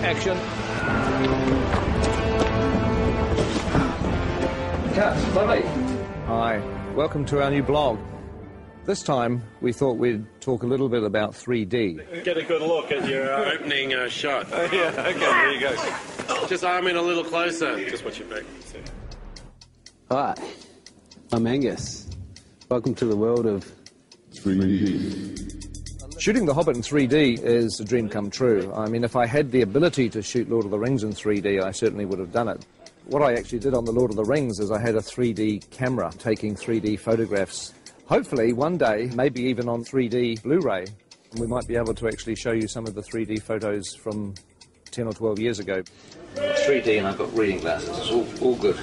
Action. Cut. Lovely. Hi. Welcome to our new blog. This time, we thought we'd talk a little bit about 3D. Get a good look at your opening shot. Oh, yeah, okay, there you go. Just arm in a little closer. Just watch your back. Hi, I'm Angus. Welcome to the world of 3D. Shooting The Hobbit in 3D is a dream come true. I mean, if I had the ability to shoot Lord of the Rings in 3D, I certainly would have done it. What I actually did on the Lord of the Rings is I had a 3D camera taking 3D photographs. Hopefully, one day, maybe even on 3D Blu-ray, we might be able to actually show you some of the 3D photos from 10 or 12 years ago. It's 3D and I've got reading glasses. It's all good.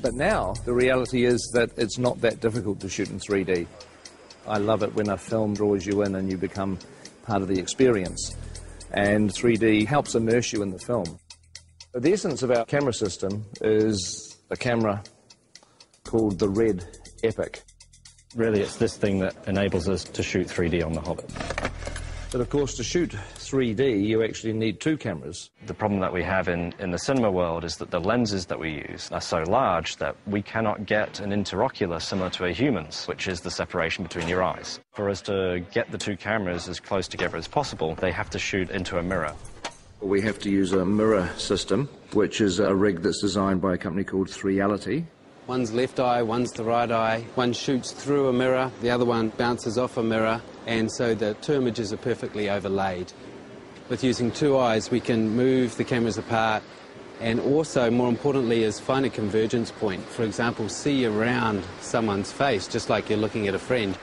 But now, the reality is that it's not that difficult to shoot in 3D. I love it when a film draws you in and you become part of the experience. And 3D helps immerse you in the film. The essence of our camera system is a camera called the Red Epic. Really, it's this thing that enables us to shoot 3D on The Hobbit. But of course, to shoot 3D, you actually need two cameras. The problem that we have in the cinema world is that the lenses that we use are so large that we cannot get an interocular similar to a human's, which is the separation between your eyes. For us to get the two cameras as close together as possible, they have to shoot into a mirror. We have to use a mirror system, which is a rig that's designed by a company called Reality. one's left eye, one's the right eye. One shoots through a mirror, the other one bounces off a mirror, and so the two images are perfectly overlaid. With using two eyes, we can move the cameras apart and also, more importantly, is find a convergence point. For example, see around someone's face, just like you're looking at a friend.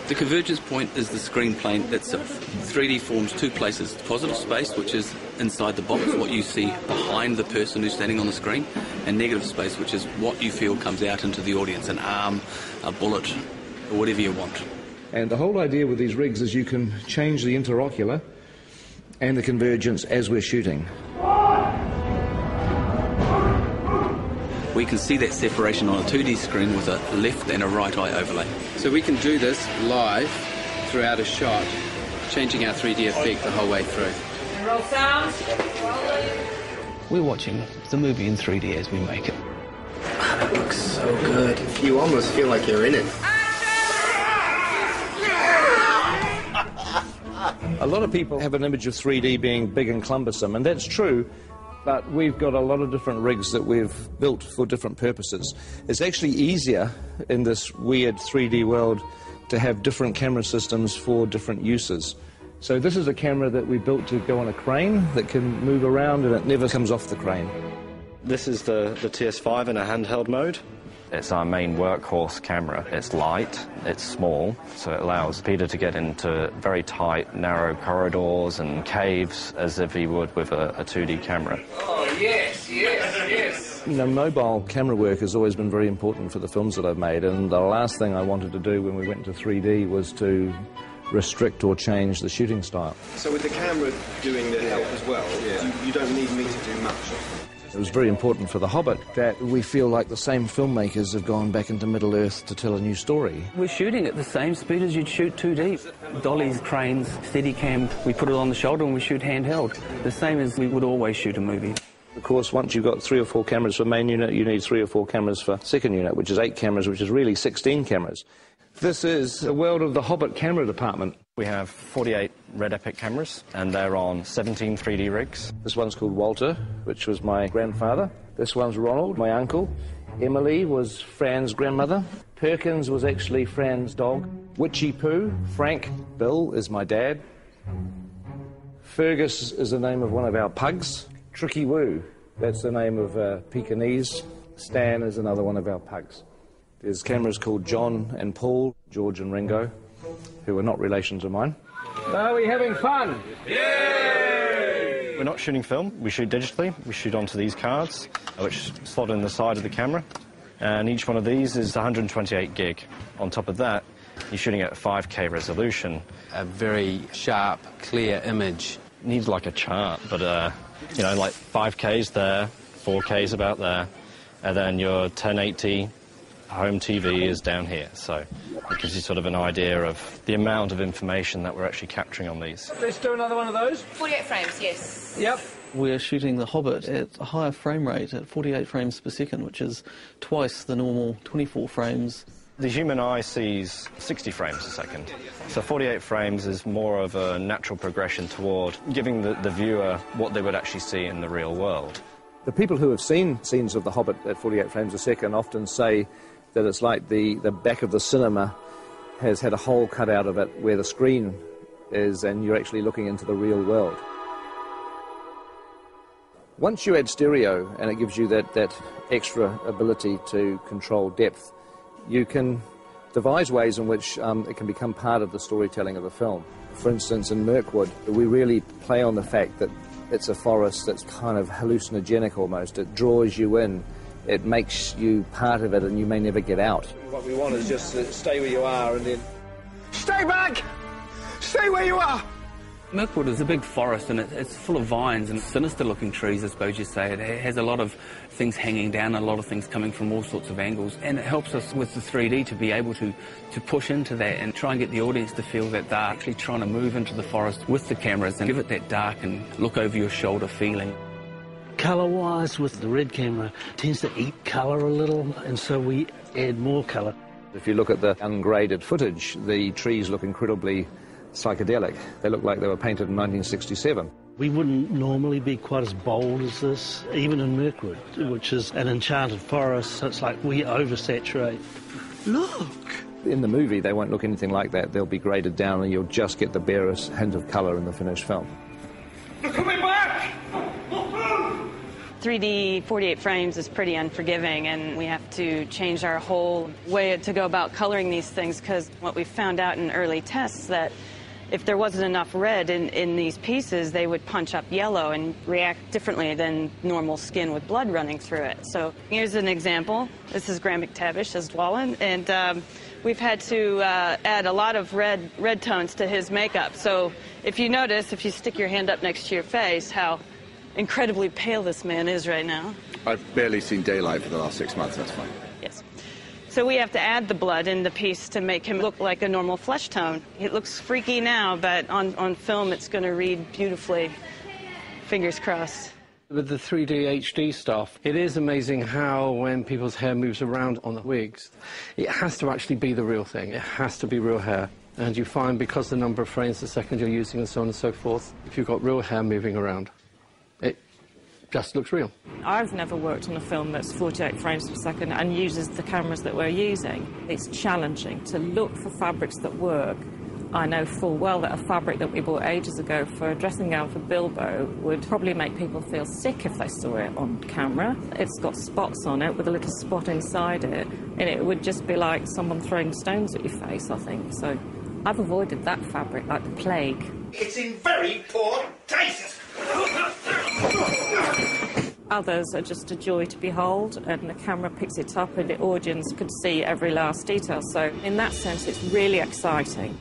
The convergence point is the screen plane itself. 3D forms two places: positive space, which is inside the box, what you see behind the person who's standing on the screen, and negative space, which is what you feel comes out into the audience, an arm, a bullet, or whatever you want. And the whole idea with these rigs is you can change the interocular and the convergence as we're shooting. We can see that separation on a 2D screen with a left and a right eye overlay. So we can do this live throughout a shot, changing our 3D effect the whole way through. Roll sound. We're watching the movie in 3D as we make it. It looks so good. You almost feel like you're in it. A lot of people have an image of 3D being big and cumbersome, and that's true. But we've got a lot of different rigs that we've built for different purposes. It's actually easier in this weird 3D world to have different camera systems for different uses. So this is a camera that we built to go on a crane that can move around and it never comes off the crane. This is the TS5 in a handheld mode. It's our main workhorse camera. It's light, it's small, so it allows Peter to get into very tight, narrow corridors and caves as if he would with a 2D camera. Oh, yes, yes, yes. You know, mobile camera work has always been very important for the films that I've made, and the last thing I wanted to do when we went to 3D was to restrict or change the shooting style. So with the camera doing the help as well, you don't need me to do much. It was very important for The Hobbit that we feel like the same filmmakers have gone back into Middle-earth to tell a new story. We're shooting at the same speed as you'd shoot 2D. Dollies, cranes, Steadicam, we put it on the shoulder and we shoot handheld. The same as we would always shoot a movie. Of course, once you've got 3 or 4 cameras for main unit, you need 3 or 4 cameras for second unit, which is 8 cameras, which is really 16 cameras. This is the world of the Hobbit camera department. We have 48 Red Epic cameras, and they're on 17 3D rigs. This one's called Walter, which was my grandfather. This one's Ronald, my uncle. Emily was Fran's grandmother. Perkins was actually Fran's dog. Witchy Poo, Frank, Bill is my dad. Fergus is the name of one of our pugs. Tricky Woo, that's the name of Pekingese. Stan is another one of our pugs. There's cameras called John and Paul, George and Ringo, who are not relations of mine. Are we having fun? Yay! We're not shooting film, we shoot digitally. We shoot onto these cards, which slot in the side of the camera. And each one of these is 128 gig. On top of that, you're shooting at 5K resolution. A very sharp, clear image. Needs like a chart, but, you know, like 5K's there, 4K's about there, and then your 1080, Home TV is down here, so it gives you sort of an idea of the amount of information that we're actually capturing on these. Let's do another one of those. 48 frames, yes. Yep. We're shooting The Hobbit at a higher frame rate, at 48 frames per second, which is twice the normal 24 frames. The human eye sees 60 frames a second, so 48 frames is more of a natural progression toward giving the viewer what they would actually see in the real world. The people who have seen scenes of The Hobbit at 48 frames a second often say that it's like the back of the cinema has had a hole cut out of it where the screen is, and you're actually looking into the real world. Once you add stereo, and it gives you that extra ability to control depth, you can devise ways in which it can become part of the storytelling of the film. For instance, in Mirkwood, we really play on the fact that it's a forest that's kind of hallucinogenic almost. It draws you in. It makes you part of it, and you may never get out. What we want is just to stay where you are and then... Stay back! Stay where you are! Mirkwood is a big forest, and it's full of vines and sinister-looking trees, I suppose you'd say. It has a lot of things hanging down, a lot of things coming from all sorts of angles, and it helps us with the 3D to be able to push into that and try and get the audience to feel that they're actually trying to move into the forest with the cameras and give it that dark and look-over-your-shoulder feeling. Colour-wise, with the red camera, tends to eat colour a little, and so we add more colour. If you look at the ungraded footage, the trees look incredibly psychedelic. They look like they were painted in 1967. We wouldn't normally be quite as bold as this, even in Mirkwood, which is an enchanted forest, so it's like we oversaturate. Look! In the movie, they won't look anything like that. They'll be graded down, and you'll just get the barest hint of colour in the finished film. They're coming back! 3D 48 frames is pretty unforgiving, and we have to change our whole way to go about coloring these things, because what we found out in early tests that if there wasn't enough red in these pieces, they would punch up yellow and react differently than normal skin with blood running through it. So here's an example. This is Graham McTavish as Dwalin, and we've had to add a lot of red tones to his makeup. So if you notice, if you stick your hand up next to your face, how incredibly pale this man is right now. I've barely seen daylight for the last 6 months, that's fine. Yes. So we have to add the blood in the piece to make him look like a normal flesh tone. It looks freaky now, but on film it's going to read beautifully. Fingers crossed. With the 3D HD stuff, it is amazing how when people's hair moves around on the wigs, it has to actually be the real thing. It has to be real hair. And you find, because the number of frames a second you're using and so on and so forth, if you've got real hair moving around, it just looks real. I've never worked on a film that's 48 frames per second and uses the cameras that we're using. It's challenging to look for fabrics that work. I know full well that a fabric that we bought ages ago for a dressing gown for Bilbo would probably make people feel sick if they saw it on camera. It's got spots on it with a little spot inside it, and it would just be like someone throwing stones at your face, I think. So I've avoided that fabric like the plague. It's in very poor taste! Others are just a joy to behold, and the camera picks it up and the audience could see every last detail. So in that sense, it's really exciting.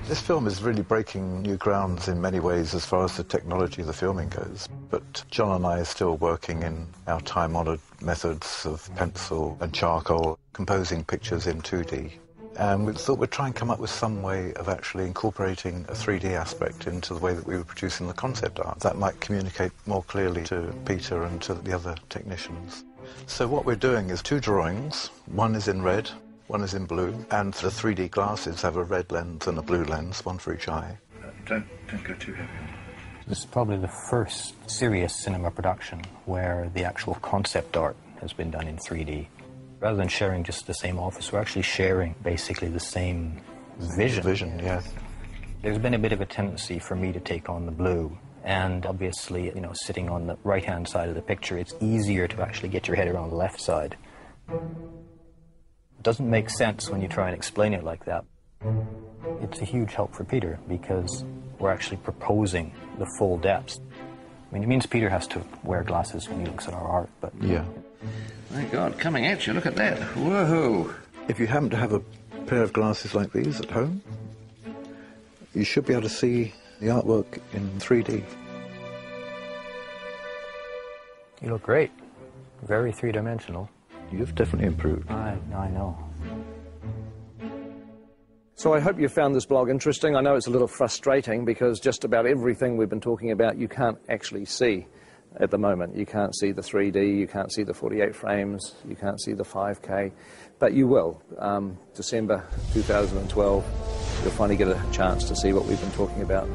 This film is really breaking new grounds in many ways as far as the technology of the filming goes. But John and I are still working in our time-honoured methods of pencil and charcoal, composing pictures in 2D. And we thought we'd try and come up with some way of actually incorporating a 3D aspect into the way that we were producing the concept art. That might communicate more clearly to Peter and to the other technicians. So what we're doing is 2 drawings. One is in red, one is in blue, and the 3D glasses have a red lens and a blue lens, one for each eye. Don't go too heavy. This is probably the first serious cinema production where the actual concept art has been done in 3D. Rather than sharing just the same office, we're actually sharing basically the same vision. Vision, yeah. There's been a bit of a tendency for me to take on the blue, and obviously, you know, sitting on the right-hand side of the picture, it's easier to actually get your head around the left side. It doesn't make sense when you try and explain it like that. It's a huge help for Peter because we're actually proposing the full depths. I mean, it means Peter has to wear glasses when he looks at our art, but... Yeah. My God, coming at you, look at that. Woohoo! If you happen to have a pair of glasses like these at home, you should be able to see the artwork in 3D. You look great. Very three-dimensional. You've definitely improved. I know. So I hope you found this blog interesting. I know it's a little frustrating because just about everything we've been talking about you can't actually see at the moment. You can't see the 3D, you can't see the 48 frames, you can't see the 5K, but you will. December 2012, you'll finally get a chance to see what we've been talking about.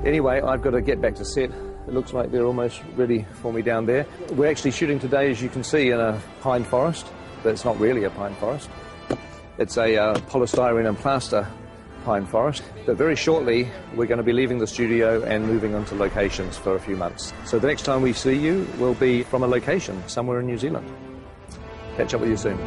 Anyway, I've got to get back to set. It looks like they're almost ready for me down there. We're actually shooting today, as you can see, in a pine forest, but it's not really a pine forest. It's a polystyrene and plaster pine forest. But very shortly, we're going to be leaving the studio and moving on to locations for a few months. So the next time we see you will be from a location somewhere in New Zealand. Catch up with you soon.